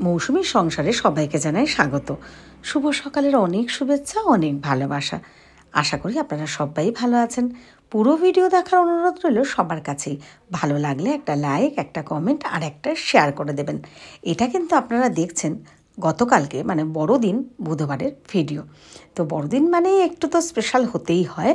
মৌসুমীর সংসারে সবাইকে জানাই স্বাগত। শুভ সকালের অনেক শুভেচ্ছা, অনেক ভালোবাসা। আশা করি আপনারা সবাই ভালো আছেন। পুরো ভিডিও দেখার অনুরোধ রইল সবার কাছেই। ভালো লাগলে একটা লাইক, একটা কমেন্ট আর একটা শেয়ার করে দেবেন। এটা কিন্তু আপনারা দেখছেন গতকালকে মানে বড়দিন বুধবারের ভিডিও। তো বড়দিন মানেই একটু তো স্পেশাল হতেই হয়।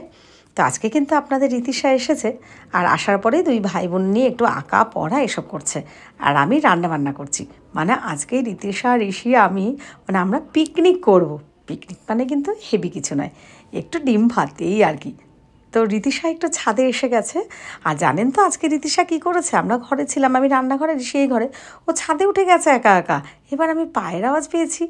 তো আজকে কিন্তু আপনাদের রীতিশা এসেছে, আর আসার পরে দুই ভাই বোন নিয়ে একটু আঁকা পড়া এসব করছে, আর আমি রান্নাবান্না করছি। মানে আজকে রীতিশা, ঋষি, আমি মানে আমরা পিকনিক করব। পিকনিক মানে কিন্তু হেভি কিছু নয়, একটু ডিম ভাত এই আর কি। তো রীতিশা একটু ছাদে এসে গেছে। আর জানেন তো আজকে রীতিশা কী করেছে? আমরা ঘরে ছিলাম, আমি রান্নাঘরে, ঋষি এই ঘরে, ও ছাদে উঠে গেছে একা একা। এবার আমি পায়ের আওয়াজ পেয়েছি,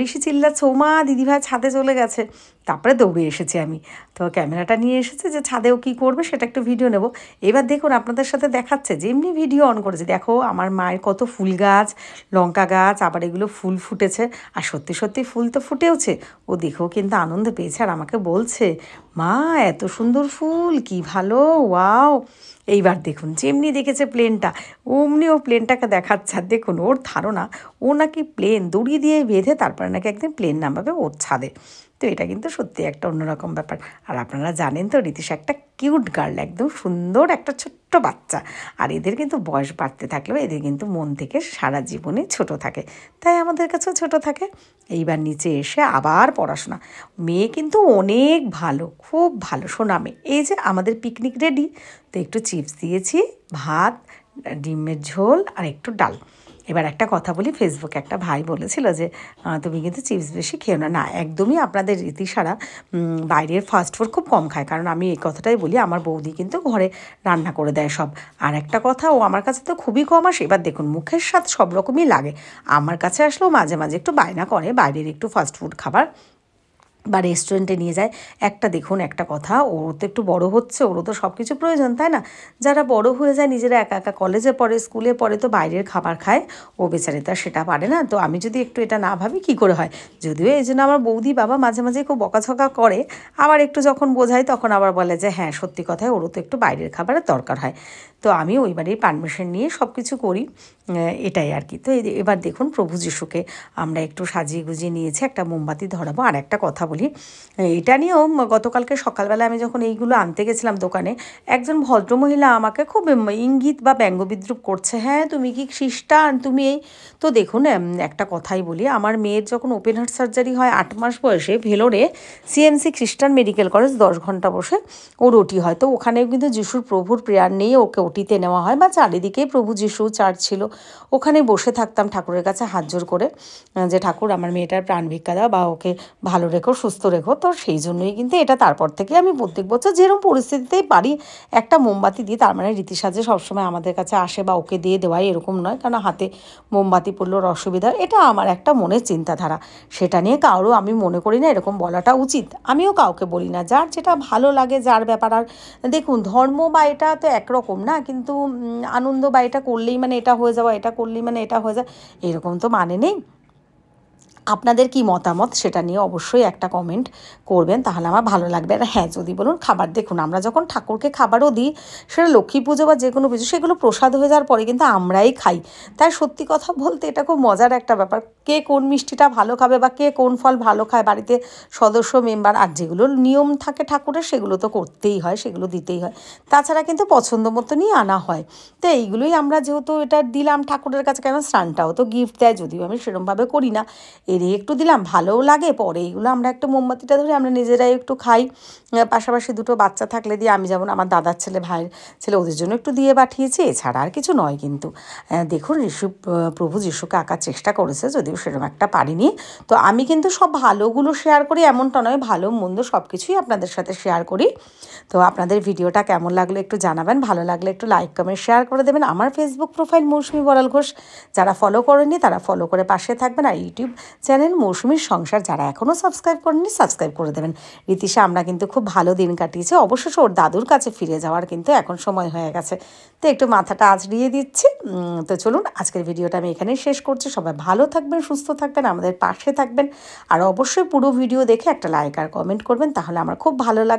ঋষি চিল্লাচ্ছে, ওমা দিদিভাই ছাদে চলে গেছে। তারপরে দৌড়ে এসেছি আমি, তো ক্যামেরাটা নিয়ে এসেছে যে ছাদেও কী করবে সেটা একটু ভিডিও নেব। এবার দেখুন আপনাদের সাথে দেখাচ্ছে, যেমনি ভিডিও অন করেছে, দেখো আমার মায়ের কত ফুল গাছ, লঙ্কা গাছ, আবার এগুলো ফুল ফুটেছে। আর সত্যি সত্যি ফুল তো ফুটেওছে। ও দেখেও কিন্তু আনন্দ পেয়েছে, আর আমাকে বলছে, মা এত সুন্দর ফুল, কি ভালো, ওয়াও। এইবার দেখুন যেমনি দেখেছে প্লেনটা, অমনি ও প্লেনটাকে দেখাচ্ছে। আর দেখুন ওর ধারণা ও নাকি প্লেন দড়ি দিয়ে বেঁধে তারপরে নাকি একদিন প্লেন নামাবে ওর ছাদে। তো এটা কিন্তু সত্যি একটা অন্যরকম ব্যাপার। আর আপনারা জানেন তো রীতিশা একটা কিউট গার্ল, একদম সুন্দর একটা ছোট্ট বাচ্চা। আর এদের কিন্তু বয়স বাড়তে থাকলেও এদের কিন্তু মন থেকে সারা জীবনে ছোট থাকে, তাই আমাদের কাছেও ছোট থাকে। এইবার নিচে এসে আবার পড়াশোনা। মেয়ে কিন্তু অনেক ভালো, খুব ভালো সোনা মেয়ে। এই যে আমাদের পিকনিক রেডি, তো একটু চিপস দিয়েছি, ভাত, ডিমের ঝোল আর একটু ডাল। এবার একটা কথা বলি, ফেসবুকে একটা ভাই বলেছিল যে তুমি কিন্তু চিপস বেশি খেও না। না, একদমই আপনাদের রীতিশারা বাইরের ফাস্টফুড খুব কম খায়, কারণ আমি এই কথাটাই বলি, আমার বৌদি কিন্তু ঘরে রান্না করে দেয় সব। আর একটা কথা, ও আমার কাছে তো খুবই কম আসে। এবার দেখুন মুখের স্বাদ সব রকমই লাগে, আমার কাছে আসলেও মাঝে মাঝে একটু বায়না করে বাইরের একটু ফাস্টফুড খাবার বা রেস্টুরেন্টে নিয়ে যায়। একটা দেখুন একটা কথা, ওর তো একটু বড় হচ্ছে, ওরও তো সব কিছু প্রয়োজন, তাই না? যারা বড় হয়ে যায়, নিজেরা একা একা কলেজে পড়ে, স্কুলে পড়ে, তো বাইরের খাবার খায়। ও বেচারে তো সেটা পারে না। তো আমি যদি একটু এটা না ভাবি কী করে হয়? যদিও এই জন্য আমার বৌদি বাবা মাঝে মাঝে খুব বকাঝকা করে, আবার একটু যখন বোঝাই তখন আবার বলে যে হ্যাঁ সত্যি কথাই, ওরও তো একটু বাইরের খাবারের দরকার হয়। তো আমি ওইবারেই পারমিশন নিয়ে সব কিছু করি, এটাই আর কি। তো এবার দেখুন প্রভু যিশুকে আমরা একটু সাজিয়ে গুজিয়ে নিয়েছি, একটা মোমবাতি ধরাবো। আর একটা কথা বলি, এটা নিয়েও গতকালকে সকালবেলা আমি যখন এইগুলো আনতে গেছিলাম দোকানে, একজন ভদ্রমহিলা আমাকে খুব ইঙ্গিত বা ব্যঙ্গবিদ্রুপ করছে, হ্যাঁ তুমি কি খ্রিস্টান, তুমি এই। তো দেখুন একটা কথাই বলি, আমার মেয়ের যখন ওপেন হার্ট সার্জারি হয় 8 মাস বয়সে, ভেলোরে সিএমসি খ্রিস্টান মেডিকেল কলেজ 10 ঘন্টা বসে ওর ওটি হয়। তো ওখানেও কিন্তু যিশুর প্রভুর প্রেয়ার নিয়ে ওকে ওটিতে নেওয়া হয়, বা চারিদিকেই প্রভু যিশু চার্চ ছিল, ওখানে বসে থাকতাম ঠাকুরের কাছে হাত জোর করে, যে ঠাকুর আমার মেয়েটার প্রাণ ভিক্ষা দাও, বা ওকে ভালো রেখো, সুস্থ রেখো। তো সেই জন্যই কিন্তু এটা, তারপর থেকে আমি প্রত্যেক বছর যেরকম পরিস্থিতিতেই পারি একটা মোমবাতি দিই। তার মানে রীতিশা যে সবসময় আমাদের কাছে আসে বা ওকে দিয়ে দেওয়াই এরকম নয়, কারণ হাতে মোমবাতি পড়লেও অসুবিধা, এটা আমার একটা মনের চিন্তাধারা। সেটা নিয়ে কারো আমি মনে করি না এরকম বলাটা উচিত, আমিও কাউকে বলি না, যার যেটা ভালো লাগে যার ব্যাপার। আর দেখুন ধর্ম বা এটা তো একরকম না, কিন্তু আনন্দ বা এটা করলেই মানে এটা হয়ে যাওয়া, এটা করলেই মানে এটা হয়ে যায়, এরকম তো মানে নেই। আপনাদের কি মতামত সেটা নিয়ে অবশ্যই একটা কমেন্ট করবেন, তাহলে আমার ভালো লাগবে। আর হ্যাঁ, যদি বলুন খাবার, দেখুন আমরা যখন ঠাকুরকে খাবারও দিই, সেটা লক্ষ্মী পুজো বা যে কোনো পুজো, সেগুলো প্রসাদ হয়ে যাওয়ার পরে কিন্তু আমরাই খাই। তাই সত্যি কথা বলতে এটা খুব মজার একটা ব্যাপার, কে কোন মিষ্টিটা ভালো খাবে বা কে কোন ফল ভালো খায়, বাড়িতে সদস্য মেম্বার, আর যেগুলো নিয়ম থাকে ঠাকুরের সেগুলো তো করতেই হয়, সেগুলো দিতেই হয়। তাছাড়া কিন্তু পছন্দ মতনই আনা হয়। তো এইগুলোই আমরা যেহেতু এটা দিলাম ঠাকুরের কাছে, কেন স্নানটাও তো গিফট দেয়, যদিও আমি সেরকমভাবে করি না, এরই একটু দিলাম, ভালোও লাগে। পরে এইগুলো আমরা একটু মোমবাতিটা ধরে আমরা নিজেরাই একটু খাই, পাশাপাশি দুটো বাচ্চা থাকলে দিয়ে, আমি যেমন আমার দাদার ছেলে, ভাইয়ের ছেলে, ওদের জন্য একটু দিয়ে পাঠিয়েছি, এছাড়া আর কিছু নয়। কিন্তু দেখুন প্রভু যিশুকে আঁকার চেষ্টা করেছে, যদিও সেরকম একটা পারিনি। তো আমি কিন্তু সব ভালোগুলো শেয়ার করি, এমনটা নয়, ভালো মন্দ সব কিছুই আপনাদের সাথে শেয়ার করি। তো আপনাদের ভিডিওটা কেমন লাগলো একটু জানাবেন, ভালো লাগলে একটু লাইক কমেন্ট শেয়ার করে দেবেন। আমার ফেসবুক প্রোফাইল মৌসুমী বড়াল ঘোষ, যারা ফলো করেননি তারা ফলো করে পাশে থাকবেন। আর ইউটিউব চ্যানেল মৌসুমীর সংসার যারা এখনও সাবস্ক্রাইব করেননি সাবস্ক্রাইব করে দেবেন। রীতিশা আমরা কিন্তু খুব ভালো দিন কাটিয়েছি, অবশ্য ওর দাদুর কাছে ফিরে যাওয়ার কিন্তু এখন সময় হয়ে গেছে, তো একটু মাথাটা আঁচড়িয়ে দিচ্ছি। তো চলুন আজকের ভিডিওটা আমি এখানেই শেষ করছি। সবাই ভালো থাকবেন, সুস্থ থাকবেন, আমাদের পাশে থাকবেন, আর অবশ্যই পুরো ভিডিও দেখে একটা লাইক আর কমেন্ট করবেন, তাহলে আমার খুব ভালো লাগবে।